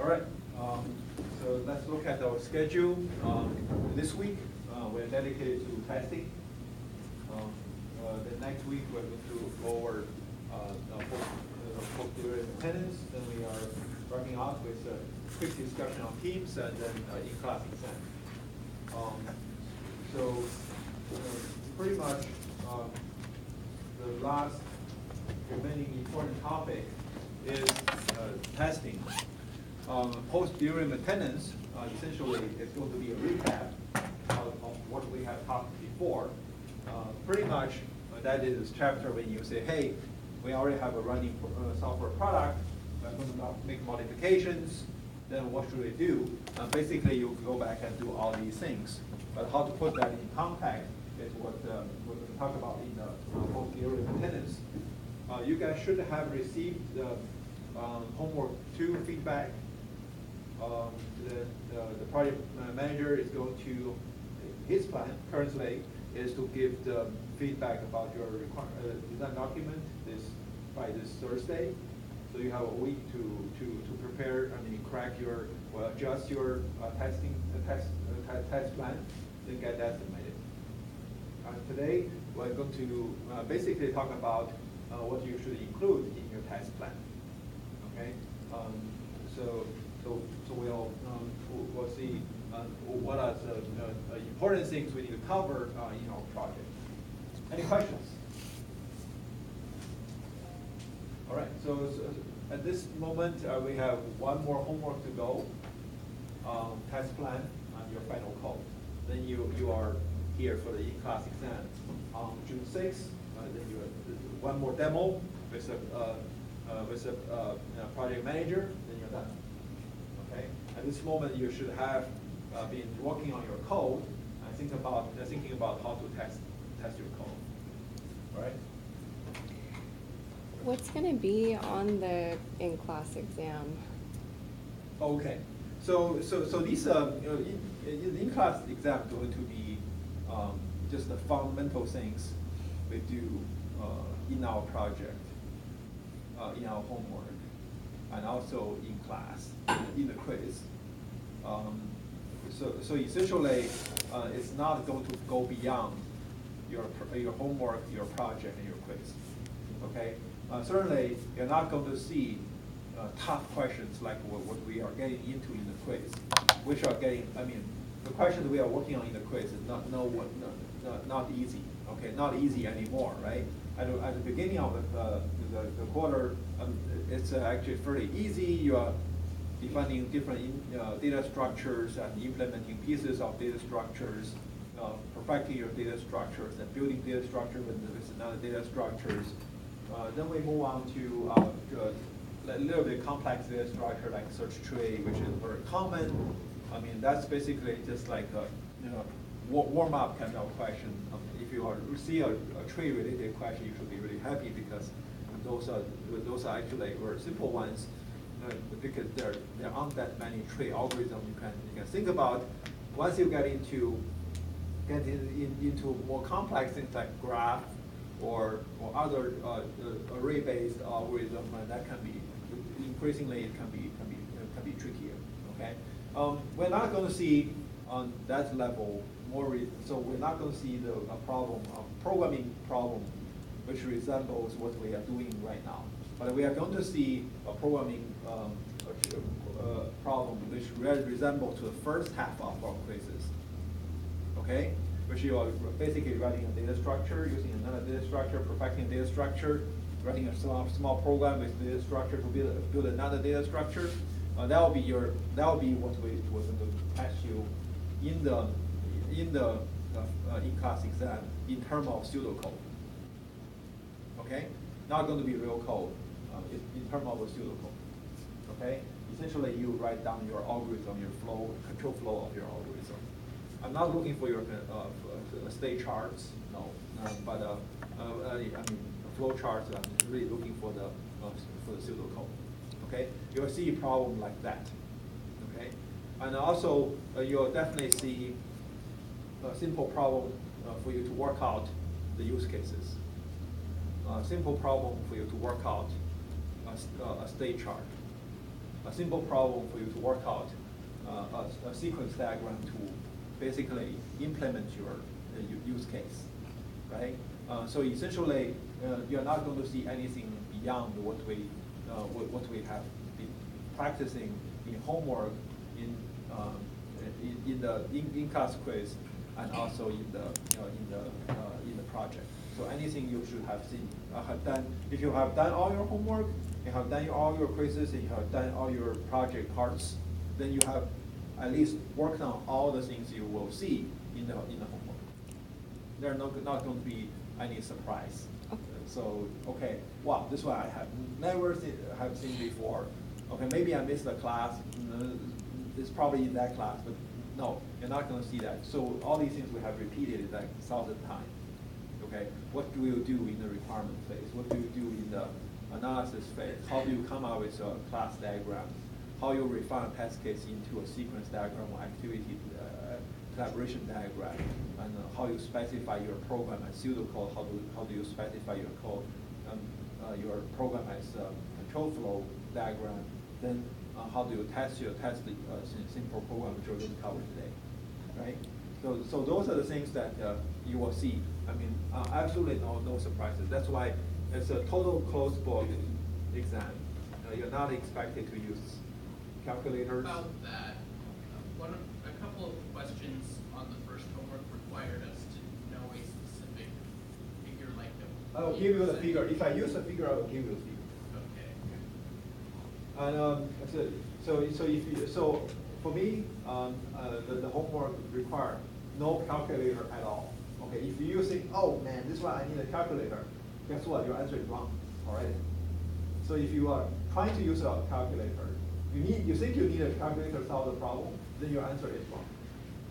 All right, so let's look at our schedule. This week, we're dedicated to testing. The next week, we're going to go over post-delivery maintenance. Then we are wrapping up with a quick discussion on teams and then in-class exam. Pretty much the last remaining important topic is testing. Post-delivery maintenance essentially is going to be a recap of what we have talked before. Pretty much that is chapter when you say, hey, we already have a running software product, we're going to make modifications, then what should we do? Basically, you go back and do all these things. But how to put that in context is what we're going to talk about in the post-delivery maintenance. You guys should have received the homework 2 feedback. The project manager is going to, his plan currently is to give the feedback about your design document by this Thursday. So you have a week to prepare, correct your, or adjust your test plan, then get that submitted. Today, we're going to basically talk about what you should include in your test plan. Okay, so we'll see what are the important things we need to cover in our project. Any questions? All right. So at this moment, we have one more homework to go. Test plan on your final code. Then you are here for the in-class exam on June 6th. Then you one more demo with a project manager. Then you're done. Okay. At this moment, you should have been working on your code and thinking about how to test your code. All right. What's going to be on the in-class exam? Okay. So these in-class exam are going to be just the fundamental things we do in our project, in our homework, and also in class, in the quiz. So essentially, it's not going to go beyond your homework, your project, and your quiz. Okay. Certainly, you're not going to see tough questions like what we are getting into in the quiz, which are getting. The questions we are working on in the quiz is not easy. Okay, not easy anymore, right? At the beginning of the quarter, it's actually fairly easy. You are defining different data structures and implementing pieces of data structures, perfecting your data structures, and building data structure with another data structures. Then we move on to a little bit complex data structure like search tree, which is very common. That's basically just like a warm-up kind of question. If you see a tree-related question, you should be really happy because those are actually very simple ones. Because there aren't that many tree algorithms you can think about. Once you get into more complex things like graph or other array-based algorithm, that can be increasingly it can be trickier. Okay, we're not going to see on that level so we're not going to see a programming problem which resembles what we are doing right now. But we are going to see a programming problem which resembles to the first half of our quizzes. Okay, which you are basically writing a data structure, using another data structure, perfecting data structure, writing a small program with data structure to build another data structure. That will be what we're going to test you in the in-class exam in terms of pseudocode. Okay, not going to be real code. In terms of a pseudocode. Okay, essentially you write down your algorithm, your control flow of your algorithm. I'm not looking for your state charts, no, but flow charts. I'm really looking for the pseudocode. Okay, you'll see a problem like that. Okay, and also you'll definitely see a simple problem for you to work out the use cases. Simple problem for you to work out a state chart. a simple problem for you to work out a sequence diagram to basically implement your use case, right? So essentially, you're not going to see anything beyond what we have been practicing in homework, in class quiz, and also in the project. So anything you should have seen, have done. If you have done all your homework, you have done all your quizzes, and you have done all your project parts, then you have at least worked on all the things you will see in the homework. There are not going to be any surprise. So okay, wow, this one I have never seen before. Okay, maybe I missed the class. It's probably in that class, but no, you're not going to see that. So all these things we have repeated like 1,000 times. Okay, what do you do in the requirement phase? What do you do in the analysis phase? How do you come up with a class diagram? How you refine a test case into a sequence diagram or activity collaboration diagram, and how you specify your program as pseudocode. How do you specify your code, your program as control flow diagram? Then how do you test the simple program which we're going to cover today, right? So those are the things that you will see. I mean, absolutely no surprises. That's why it's a total closed book exam. You're not expected to use calculators. About that, a couple of questions on the first homework required us to know a specific figure like the. I will give you the figure. If I use a figure, I will give you the figure. Okay. And so for me, the homework require no calculator at all. Okay, if you think, oh man, this one I need a calculator, guess what? Your answer is wrong. All right. So if you are trying to use a calculator, you think you need a calculator to solve the problem, then your answer is wrong.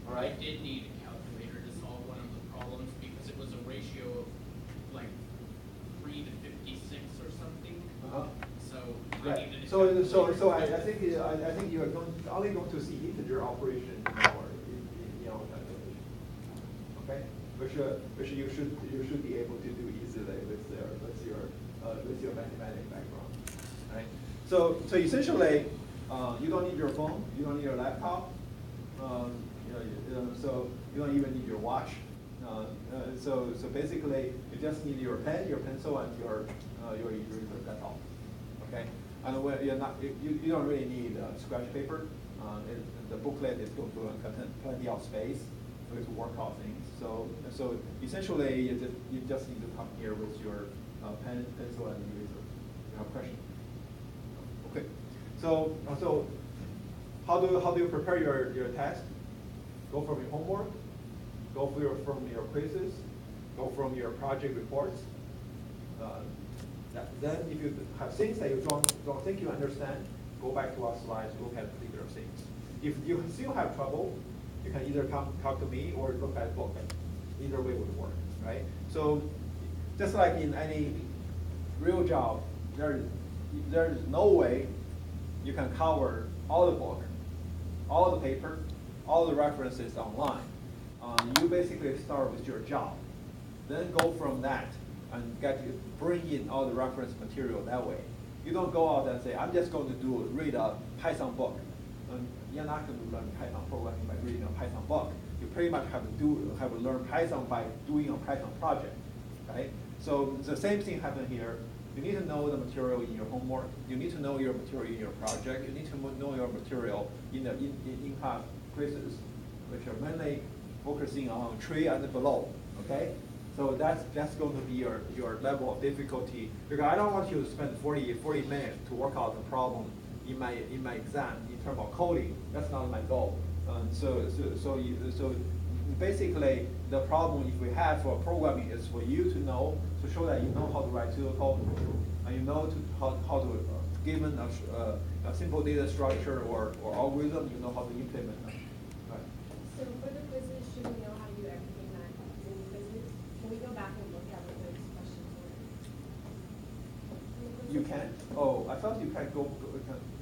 All right. I did need a calculator to solve one of the problems because it was a ratio of like 3 to 56 or something. So I needed a calculator. So I think you are only going to see integer operation in your calculation. Okay, which you should be able to do easily with your mathematics background, right? So essentially, you don't need your phone, you don't need your laptop, so you don't even need your watch. So basically, you just need your pen, your pencil, and your eraser. That's all. Okay, and you don't really need scratch paper. The booklet is going to contain plenty of space for you to work out things. So essentially, you just need to come here with your pen, pencil, and eraser. You have a question? Okay. So how do you prepare your test? Go from your homework, go from your quizzes, go from your project reports. Then if you have things that you don't think you understand, go back to our slides, look at particular things. If you still have trouble, you can either talk to me or look at a book. Either way would work, right? So just like in any real job, there is no way you can cover all the book, all the paper, all the references online. You basically start with your job, then go from that and bring in all the reference material that way. You don't go out and say, I'm just going to read a Python book. You're not going to learn Python programming by reading a Python book. You pretty much have to learn Python by doing a Python project, right? So the same thing happens here. You need to know the material in your homework. You need to know your material in your project. You need to know your material in in-class quizzes, which are mainly focusing on tree and below. Okay, so that's going to be your level of difficulty. Because I don't want you to spend 40 minutes to work out the problem in my exam in terms of coding. That's not my goal. So basically, the problem if we have for programming is for you to show that you know how to write pseudocode, and you know how to given a simple data structure or algorithm, you know how to implement them. Right. So for the quizzes, should we know how to do everything that is in the quizzes? Can we go back and look at what those questions were? You can? Oh, I thought you can go.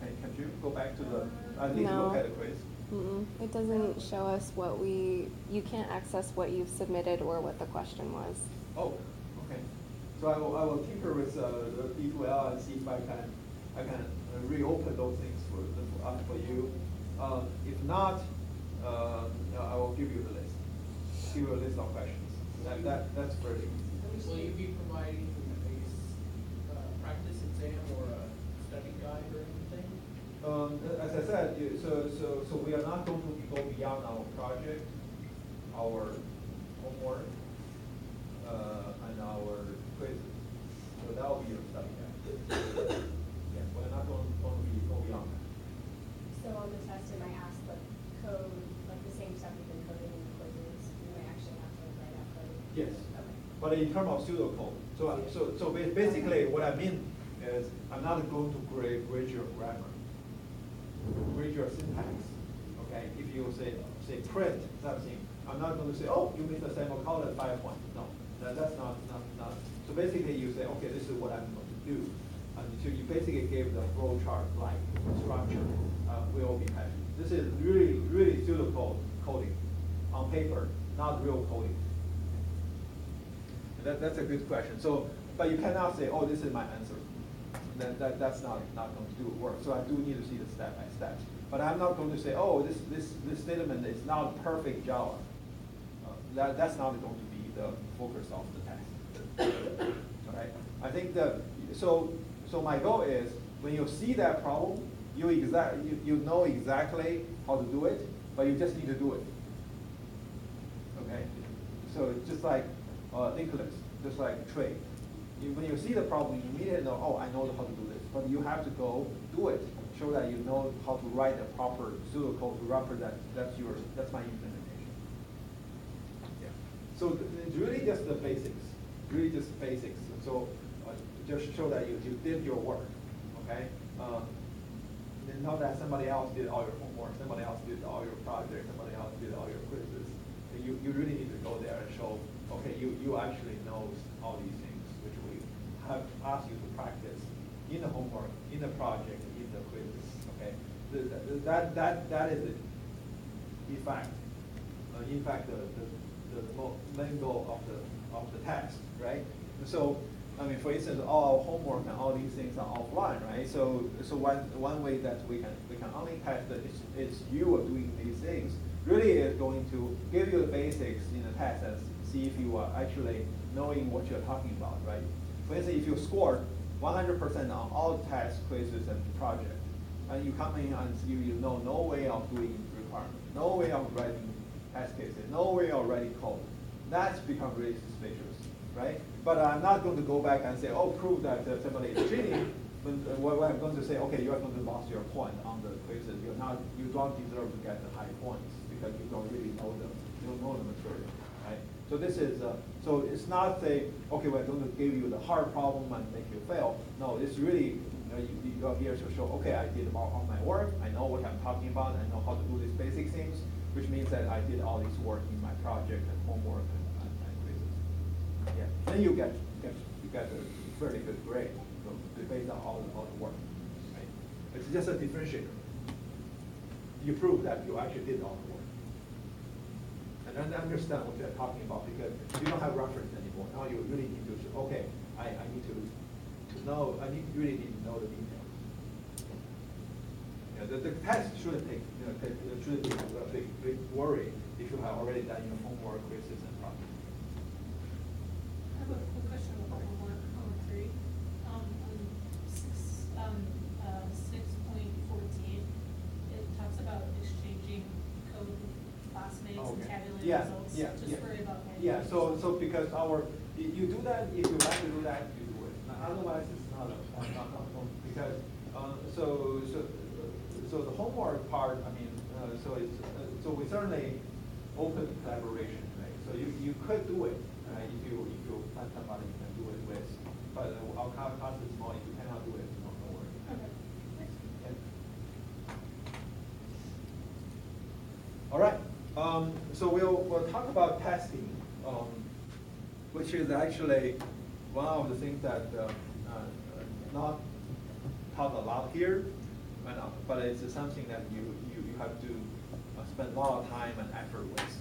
Can you go back to the? I need to look at the quiz. It doesn't show us you can't access what you've submitted or what the question was. Oh, okay. So I will tinker with the D2L and see if I can I can reopen those things for you. If not, I will give you the list. Give you a list of questions. That's very easy. Will you be providing a practice exam or a study guide or anything? As I said, so we are not going to go beyond our project, our homework, and our quizzes. So that will be your study guide. Yeah, we're not going to go beyond that. So on the test, it might ask the code, like the same stuff you've been coding in the quizzes, you might actually have to write out code? Yes. Okay. But in terms of pseudocode, so basically what I mean is I'm not going to grade your grammar, grade your syntax. Okay, if you say print something, I'm not going to say, oh, you missed a semicolon, 5 points. No, that's not. So basically you say, okay, this is what I'm going to do. And so you basically gave the flow chart like structure, will be happy. This is really pseudocode coding on paper, not real coding. That's a good question. So, but you cannot say, oh, this is my answer. That's not going to do work. So I do need to see the step by step. But I'm not going to say, oh, this statement is not perfect Java. That's not going to be the focus of the test. All right. I think so my goal is when you see that problem, you know exactly how to do it, but you just need to do it. Okay. So just like Nicholas, just like Trey. When you see the problem, you immediately know, oh, I know how to do this. But you have to go do it, show that you know how to write a proper pseudocode to represent that's my implementation. Yeah. So it's really just the basics, So just show that you did your work, okay? Not that somebody else did all your homework, somebody else did all your projects, somebody else did all your quizzes. You really need to go there and show, okay, you actually know all these things, which we have asked you to practice in the homework, in the project, in the quizzes. Okay, that is it. In fact, the main goal of the test, right? So, I mean, for instance, all our homework and all these things are offline, right? So one way that we can only test that is you are doing these things. Really is going to give you the basics in the test and see if you are actually knowing what you're talking about, right? For instance, if you scored 100% on all tests, quizzes, and projects, and you come in and you know no way of doing requirements, no way of writing test cases, no way of writing code, that's become really suspicious, right? But I'm not going to go back and say, oh, prove that somebody is cheating. But what I'm going to say, okay, you are going to lose your point on the quizzes. You don't deserve to get the high points because you don't really know them. You don't know the material, right? So this is, so it's not say, okay, we're going to give you the hard problem and make you fail. No, it's really, you are here to show, okay, I did all my work. I know what I'm talking about. I know how to do these basic things, which means that I did all this work in my project and homework and quizzes. Yeah, then you get a fairly good grade based on all the work. Right? It's just a differentiator. You prove that you actually did all the work. And then understand what you're talking about because you don't have reference anymore. Now you really need to show, okay, I need to know, really need to know the details. Yeah, the test shouldn't shouldn't be a big worry if you have already done your homework, quizzes, and projects. I have a question about homework 3. On 6.14, it talks about exchanging code with classmates and tabulating results. Just worry about that. Yeah, so because you do that, if you like to do that, you do it. Otherwise, it's not because, so the homework part, I mean, so we certainly open collaboration, right? So you could do it, right? If you find somebody you can do it with, but our class is small. If you cannot do it, don't worry. Okay. Okay. All right. So we'll talk about testing, which is actually one of the things that not taught a lot here, but it's something that you have to spend a lot of time and effort with.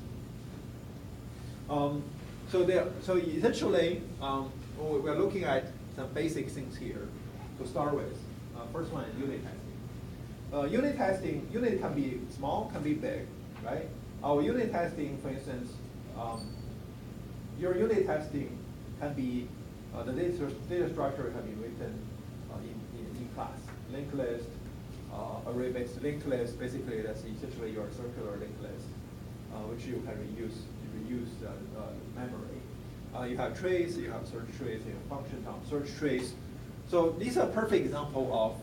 So essentially, we're looking at some basic things here to start with. First one is unit testing. Unit can be small, can be big, right? Our unit testing, for instance, your unit testing can be, the data structure can be written in class. Linked list, array-based linked list, basically that's essentially your circular linked list, which you can reuse memory. You have trace, you have search trace, you have function on search trace. So these are perfect example of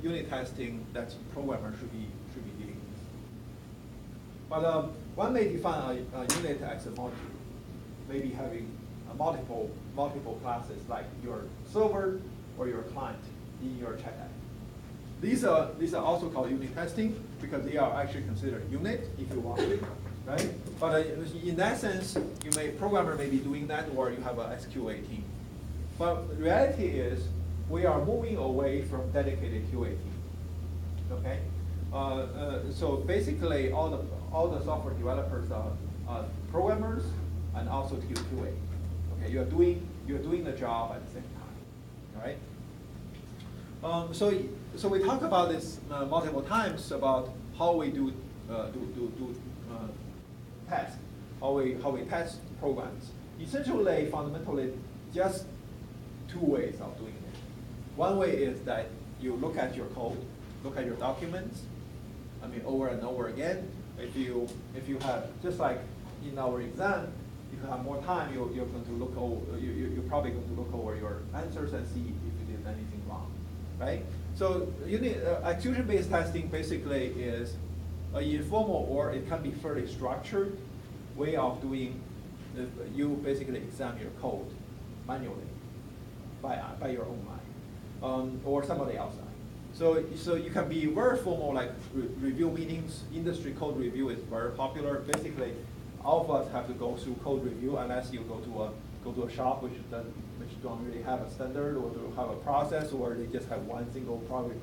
unit testing that programmers should be dealing with. But one may define a unit as a module, maybe having multiple classes like your server or your client in your chat app. These are also called unit testing because they are actually considered unit if you want to, right? But in that sense, programmer may be doing that, or you have a SQA team. But the reality is, we are moving away from dedicated QA team. Okay, so basically, all the software developers are programmers and also QA. Okay, you're doing the job at the same time. All right. So we talked about this multiple times about how we do test, how we test programs. Essentially, fundamentally, just two ways of doing it. One way is that you look at your code, look at your documents, over and over again. If you have, just like in our exam, if you have more time, you're going to look over, you're probably going to look over your answers and see if you did anything wrong, right? So execution-based testing basically is an informal, or it can be fairly structured way of doing. You basically examine your code manually by your own mind, or somebody else. So you can be very formal, like review meetings. Industry code review is very popular. Basically, all of us have to go through code review unless you go to a shop which don't really have a standard or to have a process, or they just have one single probably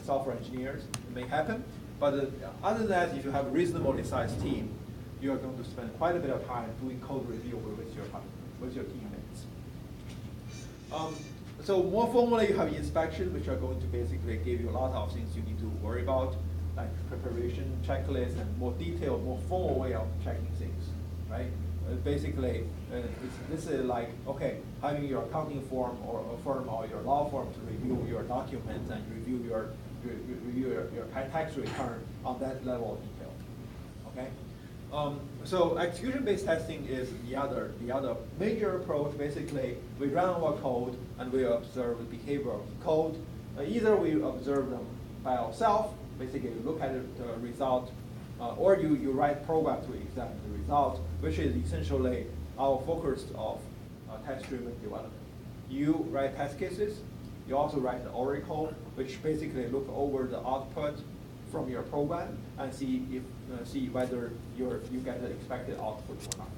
software engineers. It may happen. But other than that, if you have a reasonably sized team, you are going to spend quite a bit of time doing code review with your teammates. So more formally, you have inspection, which are going to basically give you a lot of things you need to worry about, like preparation, checklist, and more detailed, more formal way of checking things, right? Basically, this is like, okay, having your accounting firm or your law firm to review your documents and review your tax return on that level of detail, okay? So execution-based testing is the other major approach. Basically, we run our code and we observe the behavior of the code. Either we observe them by ourselves, basically you look at the result, or you write program to examine the result, which is essentially our focus of test-driven development. You write test cases. You also write the oracle, which basically look over the output from your program and see whether you get the expected output or not.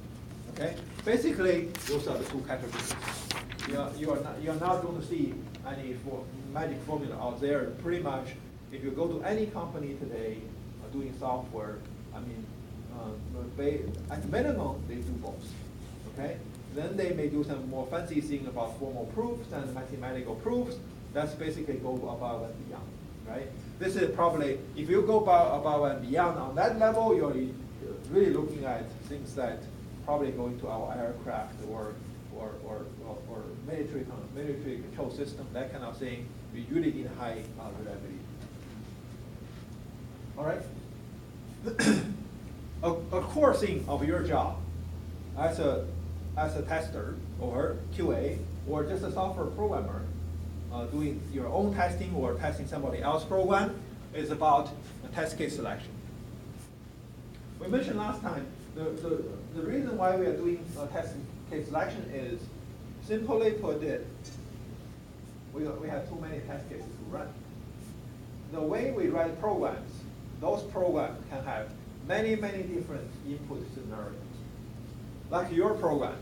Okay. Basically, those are the two categories. You're not going to see any magic formula out there. Pretty much, if you go to any company today doing software, at minimum they do both. Okay. Then they may do some more fancy thing about formal proofs and mathematical proofs. That's basically go above and beyond, right? This is probably, if you go above and beyond on that level, you're really looking at things that probably go into our aircraft or military control system, that kind of thing. We really need high reliability. All right. A core thing of your job as a tester or QA or just a software programmer doing your own testing or testing somebody else's program is about test case selection. We mentioned last time the reason why we are doing test case selection is, simply put it, we have too many test cases to run. The way we write programs, those programs can have many different input scenarios. Like your program,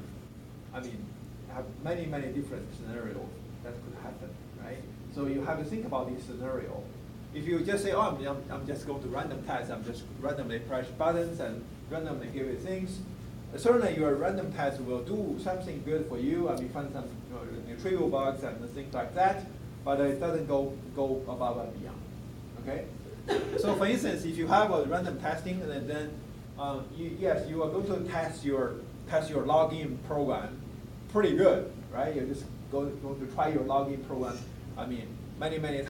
have many different scenarios that could happen, right? So you have to think about this scenario. If you just say, oh, I'm just going to random test, I'm just randomly press buttons and randomly give it things, certainly your random test will do something good for you, find some trivial bugs and things like that. but it doesn't go above and beyond, okay? So for instance, if you have a random testing, then yes, you are going to test your login program pretty good, right? You're just going to try your login program, I mean, many